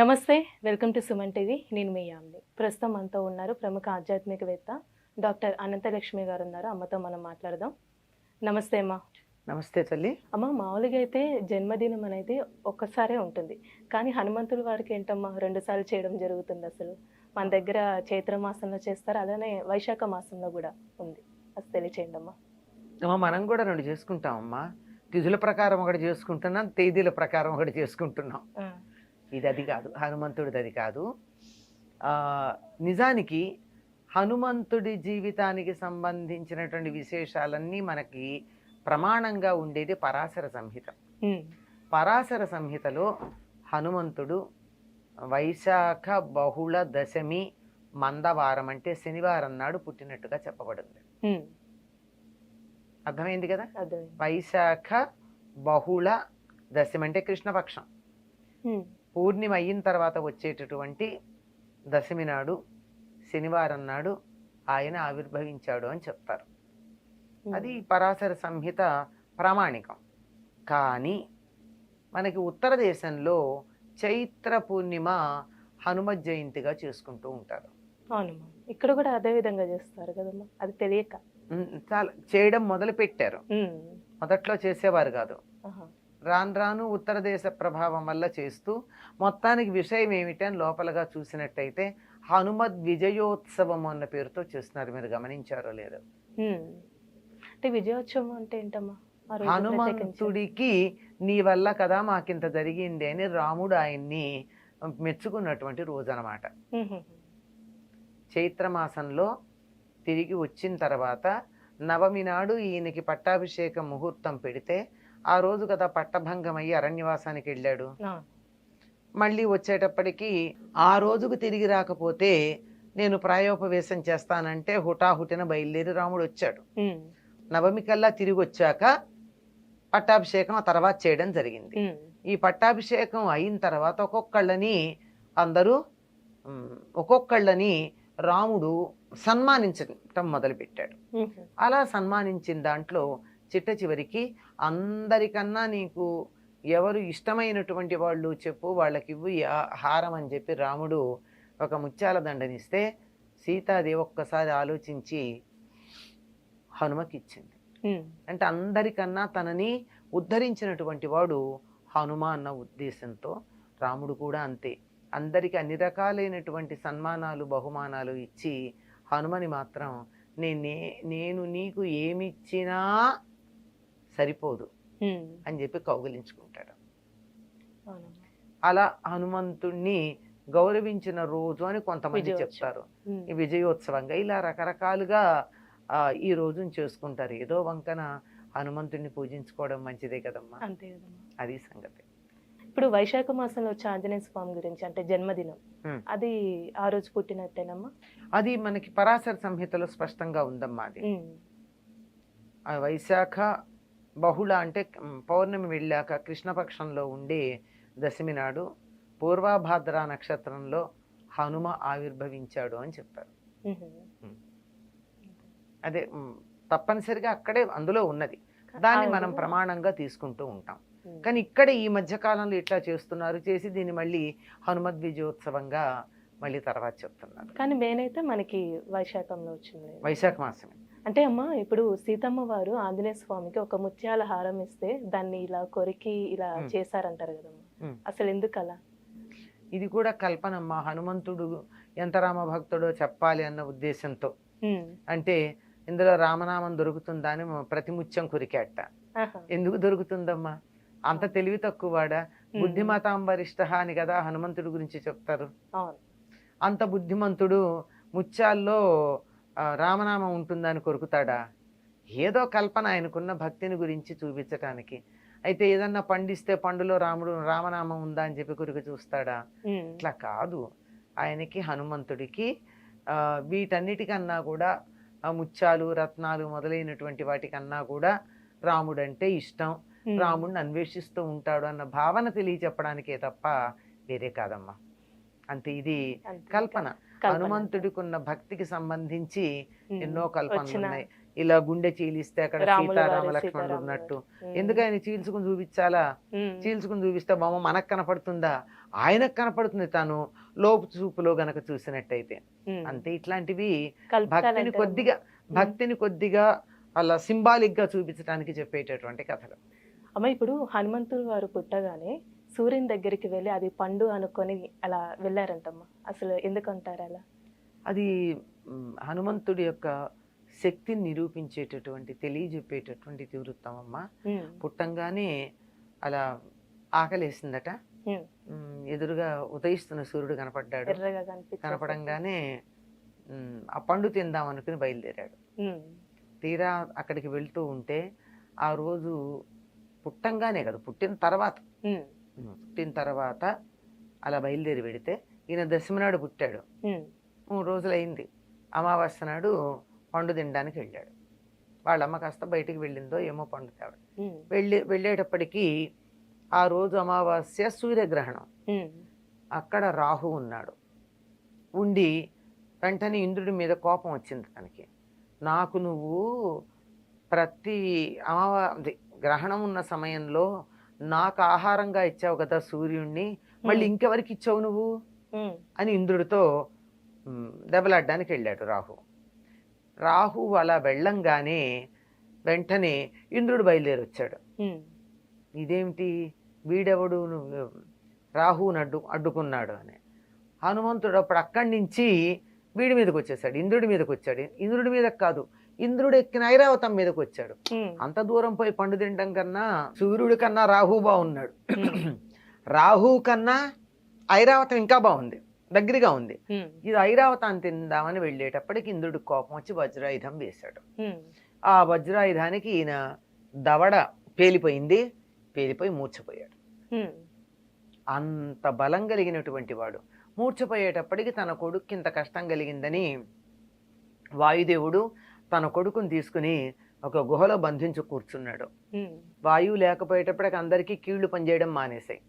నమస్తే. Welcome to Suman TV. నేను మీ యామిని. ప్రస్తుతం మనతో ఉన్నారు ప్రముఖ ఆధ్యాత్మికవేత్త డాక్టర్ అనంతలక్ష్మి గారు ఉన్నారు. అమ్మతో మనం మాట్లాడదాం. నమస్తే అమ్మ. నమస్తే తల్లి. అమ్మ, మామూలుగా అయితే జన్మదినం అనేది ఒక్కసారే ఉంటుంది. కానీ హనుమంతుడి వారికి ఏంటమ్మా 2 సార్లు చేయడం జరుగుతుంది అసలు. మన దగ్గర చైత్ర మాసంలో చేస్తారు. అలానే వైశాఖ మాసంలో కూడా ఉంది. అది తెలియచేయండి అమ్మా. మనం కూడా 2 చేసుకుంటామమ్మా. తిథుల ప్రకారం ఒకటి చేసుకుంటున్నాం, తేదీల ప్రకారం ఒకటి చేసుకుంటున్నాం. ఇది అది కాదు, హనుమంతుడిది అది కాదు. నిజానికి హనుమంతుడి జీవితానికి సంబంధించినటువంటి విశేషాలన్నీ మనకి ప్రమాణంగా ఉండేది పరాశర సంహిత. పరాశర సంహితలో హనుమంతుడు వైశాఖ బహుళ దశమి మందవారం అంటే శనివారం నాడు పుట్టినట్టుగా చెప్పబడింది. అర్థమైంది కదా? వైశాఖ బహుళ దశమి అంటే కృష్ణపక్షం. పూర్ణిమ అయిన తర్వాత వచ్చేటటువంటి దశమి నాడు శనివారం నాడు ఆయన ఆవిర్భవించాడు అని చెప్తారు. అది పరాశర సంహిత ప్రామాణికం. కానీ మనకి ఉత్తర దేశంలో చైత్ర పూర్ణిమ హనుమత్ జయంతిగా చేసుకుంటూ ఉంటారు. అవునమ్మా, ఇక్కడ కూడా అదే విధంగా చేస్తారు కదమ్మా. అది తెలియక చాలా చేయడం మొదలు పెట్టారు. మొదట్లో చేసేవారు కాదు. రాను రాను ఉత్తర దేశ ప్రభావం వల్ల చేస్తూ మొత్తానికి విషయం ఏమిటని లోపలగా చూసినట్టయితే హనుమద్ విజయోత్సవం అన్న పేరుతో చేస్తున్నారు. మీరు గమనించారో లేదో? అంటే విజయోత్సవం అంటే ఏంటమ్మా? హనుమంతుడికి నీ వల్ల కదా మాకింత జరిగింది అని రాముడు ఆయన్ని మెచ్చుకున్నటువంటి రోజు అన్నమాట. చైత్రమాసంలో తిరిగి వచ్చిన తర్వాత నవమి నాడు ఈయనకి పట్టాభిషేకం ముహూర్తం పెడితే ఆ రోజు కదా పట్టభంగమయ్యి అరణ్యవాసానికి వెళ్ళాడు. మళ్ళీ వచ్చేటప్పటికి ఆ రోజుకు తిరిగి రాకపోతే నేను ప్రాయోపవేశం చేస్తానంటే హుటాహుటిన బయలుదేరి రాముడు వచ్చాడు. నవమి కల్లా తిరిగి వచ్చాక పట్టాభిషేకం ఆ తర్వాత చేయడం జరిగింది. ఈ పట్టాభిషేకం అయిన తర్వాత ఒక్కొక్కళ్ళని రాముడు సన్మానించటం మొదలుపెట్టాడు. అలా సన్మానించిన దాంట్లో చిట్ట చివరికి అందరికన్నా నీకు ఎవరు ఇష్టమైనటువంటి వాళ్ళు చెప్పు, వాళ్ళకి ఇవ్వు హారం అని చెప్పి రాముడు ఒక ముత్యాల దండనిస్తే సీతాదేవి ఒక్కసారి ఆలోచించి హనుమకి ఇచ్చింది. అంటే అందరికన్నా తనని ఉద్ధరించినటువంటి వాడు హనుమ అన్న ఉద్దేశంతో రాముడు కూడా అంతే అందరికి అన్ని రకాలైనటువంటి సన్మానాలు బహుమానాలు ఇచ్చి హనుమని మాత్రం నేను నీకు ఏమిచ్చినా సరిపోదు అని చెప్పి కౌగిలించుకుంటాడు. అలా హనుమంతుణ్ణి గౌరవించిన రోజు అని కొంతమంది చెప్తారు. ఈ విజయోత్సవంగా ఇలా రకరకాలుగా ఈ రోజును చేసుకుంటారు. ఏదో వంకన హనుమంతుణ్ణి పూజించుకోవడం మంచిదే కదమ్మా. అంతే కదమ్మా. అది సంగతి. ఇప్పుడు వైశాఖ మాసంలో వచ్చే ఆంజనేయ స్వామి గురించి అంటే జన్మదినం, అది ఆ రోజు పుట్టినట్టేనమ్మా? అది మనకి పరాశర సంహితలో స్పష్టంగా ఉందమ్మా. అది వైశాఖ బహుళ అంటే పౌర్ణమి వెళ్ళాక కృష్ణపక్షంలో ఉండే దశమి నాడు పూర్వభాద్ర నక్షత్రంలో హనుమ ఆవిర్భవించాడు అని చెప్పారు. అదే తప్పనిసరిగా అక్కడే అందులో ఉన్నది. దాన్ని మనం ప్రమాణంగా తీసుకుంటూ ఉంటాం. కానీ ఇక్కడ ఈ మధ్య కాలంలో ఇట్లా చేస్తున్నారు, చేసి దీన్ని మళ్ళీ హనుమద్ విజయోత్సవంగా మళ్ళీ తర్వాత చెప్తున్నారు. కానీ మెయిన్ అయితే మనకి వైశాఖంలో వచ్చింది, వైశాఖ మాసమే. అంటే అమ్మ, ఇప్పుడు సీతమ్మ వారు ఆంజనేయ స్వామికి ఒక ముత్యాల హారం ఇస్తే దాన్ని ఇలా కొరికి ఇలా చేశారంటారు కదమ్మా. అసలు ఎందుకు అలా? ఇది కూడా కల్పనమ్మా. హనుమంతుడు ఎంత రామ భక్తుడో చెప్పాలి అన్న ఉద్దేశంతో. అంటే ఇందులో రామనామం దొరుకుతుందా అని ప్రతి ముత్యం కొరికేట. ఎందుకు దొరుకుతుందమ్మా? అంత తెలివి తక్కువవాడా? బుద్ధిమతాం వరిష్ఠ అని కదా హనుమంతుడి గురించి చెప్తారు. అంత బుద్ధిమంతుడు ముత్యాల్లో రామనామం ఉంటుందని కొరుకుతాడా? ఏదో కల్పన, ఆయనకున్న భక్తిని గురించి చూపించటానికి. అయితే ఏదన్నా పండిస్తే పండులో రామనామం ఉందా అని చెప్పి కొరికి చూస్తాడా? ఇట్లా కాదు. ఆయనకి హనుమంతుడికి వీటన్నిటికన్నా కూడా ముత్యాలు రత్నాలు మొదలైనటువంటి వాటికన్నా కూడా రాముడంటే ఇష్టం, రాముడిని అన్వేషిస్తూ ఉంటాడు అన్న భావన తెలియచెప్పడానికే తప్ప వేరే కాదమ్మా. అంతే, ఇది కల్పన. హనుమంతుడికి ఉన్న భక్తికి సంబంధించి ఎన్నో కల్పనలు ఉన్నాయి. ఇలా గుండె చీలిస్తే అక్కడ రాముల సీతారామ వారు, లక్ష్మణులు సీతారాముల ఉన్నట్టు. వారు. ఎందుకు ఆయన చీల్చుకుని చూపించాలా? చీల్చుకుని చూపిస్తే బొమ్మ మనకు కనపడుతుందా? ఆయనకు కనపడుతుంది తాను లోపు చూపులో గనక చూసినట్టయితే. అంతే. ఇట్లాంటివి భక్తిని కొద్దిగా అలా సింబాలిక్ గా చూపించడానికి చెప్పేటటువంటి కథలు. అమ్మ, ఇప్పుడు హనుమంతుడు వారు పుట్టగానే సూర్యుని దగ్గరికి వెళ్ళి అది పండు అనుకొని అలా వెళ్ళారంటమ్మా. అసలు ఎందుకంటారు అలా? అది హనుమంతుడి యొక్క శక్తిని నిరూపించేటటువంటి, తెలియజెప్పేటటువంటి ఇతివృత్తం అమ్మ. పుట్టంగానే అలా ఆకలేసిందట. ఎదురుగా ఉదయిస్తున్న సూర్యుడు కనపడ్డాడు. కనపడంగానే ఆ పండు తిందాం అనుకుని బయలుదేరాడు. తీరా అక్కడికి వెళ్తూ ఉంటే ఆ రోజు పుట్టంగానే కదా, పుట్టిన తర్వాత అలా బయలుదేరి వెడితే ఈయన దశమి నాడు పుట్టాడు. 3 రోజులైంది. అమావాస్య నాడు పండు తినడానికి వెళ్ళాడు. వాళ్ళమ్మ కాస్త బయటికి వెళ్ళిందో ఏమో పండు తేవడం. వెళ్ళేటప్పటికీ ఆ రోజు అమావాస్య, సూర్యగ్రహణం. అక్కడ రాహు ఉన్నాడు. ఉండి వెంటనే ఇంద్రుడి మీద కోపం వచ్చింది తనకి. నాకు నువ్వు ప్రతి గ్రహణం ఉన్న సమయంలో నాకు ఆహారంగా ఇచ్చావు కదా సూర్యుడిని, మళ్ళీ ఇంకెవరికి ఇచ్చావు నువ్వు అని ఇంద్రుడితో దెబ్బలాడ్డానికి వెళ్ళాడు రాహు. అలా వెళ్ళంగానే వెంటనే ఇంద్రుడు బయలుదేరి వచ్చాడు. ఇదేమిటి, వీడెవడు రాహుని అడ్డుకున్నాడు అని. హనుమంతుడు అప్పుడు అక్కడి నుంచి వీడి మీదకి వచ్చేసాడు, ఇంద్రుడి మీదకి వచ్చాడు. ఇంద్రుడి మీదకి కాదు, ఇంద్రుడు ఎక్కిన ఐరావతం మీదకి వచ్చాడు. అంత దూరం పోయి పండు తినడం కన్నా సూర్యుడి కన్నా రాహు బాగున్నాడు. రాహు కన్నా ఐరావతం ఇంకా బాగుంది, దగ్గరగా ఉంది. ఇది ఐరావతాన్ని తిందామని వెళ్ళేటప్పటికి ఇంద్రుడికి కోపం వచ్చి వజ్రాయుధం వేశాడు. ఆ వజ్రాయుధానికి ఈయన దవడ పేలిపోయి మూర్ఛపోయాడు. అంత బలం కలిగినటువంటి వాడు మూర్ఛపోయేటప్పటికి తన కొడుక్కి ఇంత కష్టం కలిగిందని వాయుదేవుడు తన కొడుకుని తీసుకుని ఒక గుహలో బంధించి కూర్చున్నాడు. వాయువు లేకపోయేటప్పటికి అందరికీ కీళ్లు పనిచేయడం మానేశాయి.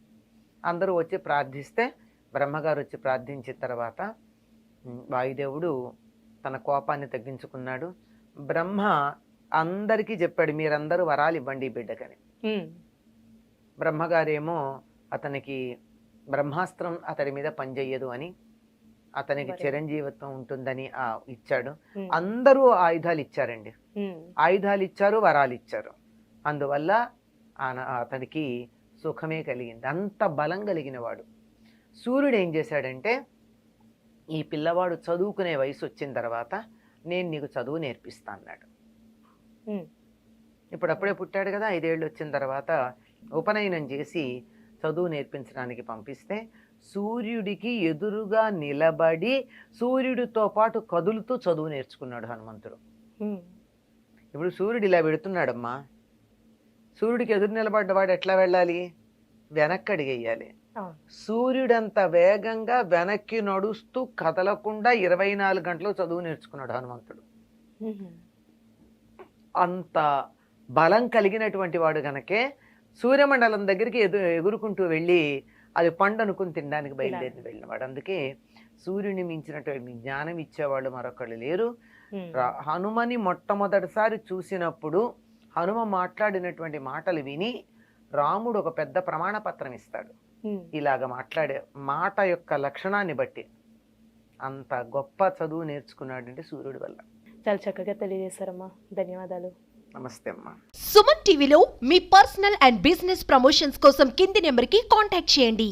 అందరూ వచ్చి ప్రార్థిస్తే బ్రహ్మగారు వచ్చి ప్రార్థించిన తర్వాత వాయుదేవుడు తన కోపాన్ని తగ్గించుకున్నాడు. బ్రహ్మ అందరికీ చెప్పాడు, మీరందరూ వరాలు ఇవ్వండి ఈ బిడ్డకని. బ్రహ్మగారేమో అతనికి బ్రహ్మాస్త్రం అతడి మీద పనిచేయదు అని, అతనికి చిరంజీవిత్వం ఉంటుందని ఇచ్చాడు. అందరూ ఆయుధాలు ఇచ్చారండి, ఆయుధాలు ఇచ్చారు, వరాలు ఇచ్చారు. అందువల్ల అతనికి సుఖమే కలిగింది. అంత బలం కలిగిన వాడు. సూర్యుడు ఏం చేశాడంటే, ఈ పిల్లవాడు చదువుకునే వయసు వచ్చిన తర్వాత నేను నీకు చదువు నేర్పిస్తా అన్నాడు. ఇప్పుడప్పుడే పుట్టాడు కదా, 5 ఏళ్ళు వచ్చిన తర్వాత ఉపనయనం చేసి చదువు నేర్పించడానికి పంపిస్తే సూర్యుడికి ఎదురుగా నిలబడి సూర్యుడితో పాటు కదులుతూ చదువు నేర్చుకున్నాడు హనుమంతుడు. ఇప్పుడు సూర్యుడు ఇలా పెడుతున్నాడమ్మా, సూర్యుడికి ఎదురు నిలబడ్డవాడు ఎట్లా వెళ్ళాలి? వెనక్కి అడిగేయాలి. సూర్యుడంత వేగంగా వెనక్కి నడుస్తూ కదలకుండా 24 గంటలు చదువు నేర్చుకున్నాడు హనుమంతుడు. అంత బలం కలిగినటువంటి వాడు గనకే సూర్యమండలం దగ్గరికి ఎగురుకుంటూ వెళ్ళి అది పండు అనుకుని తినడానికి బయలుదేరి వెళ్ళినవాడు. అందుకే సూర్యుని మించినటువంటి జ్ఞానం ఇచ్చేవాళ్ళు మరొకళ్ళు లేరు. హనుమని మొట్టమొదటిసారి చూసినప్పుడు హనుమ మాట్లాడినటువంటి మాటలు విని రాముడు ఒక పెద్ద ప్రమాణ పత్రం ఇస్తాడు. ఇలాగ మాట్లాడే మాట యొక్క లక్షణాన్ని బట్టి అంత గొప్ప చదువు నేర్చుకున్నాడంటే సూర్యుడి వల్ల. చాలా చక్కగా తెలియజేశారమ్మా, ధన్యవాదాలు. నమస్తే అమ్మా. సుమన్ టీవీలో మీ పర్సనల్ అండ్ బిజినెస్ ప్రమోషన్స్ కోసం కింది నెంబర్కి కాంటాక్ట్ చేయండి.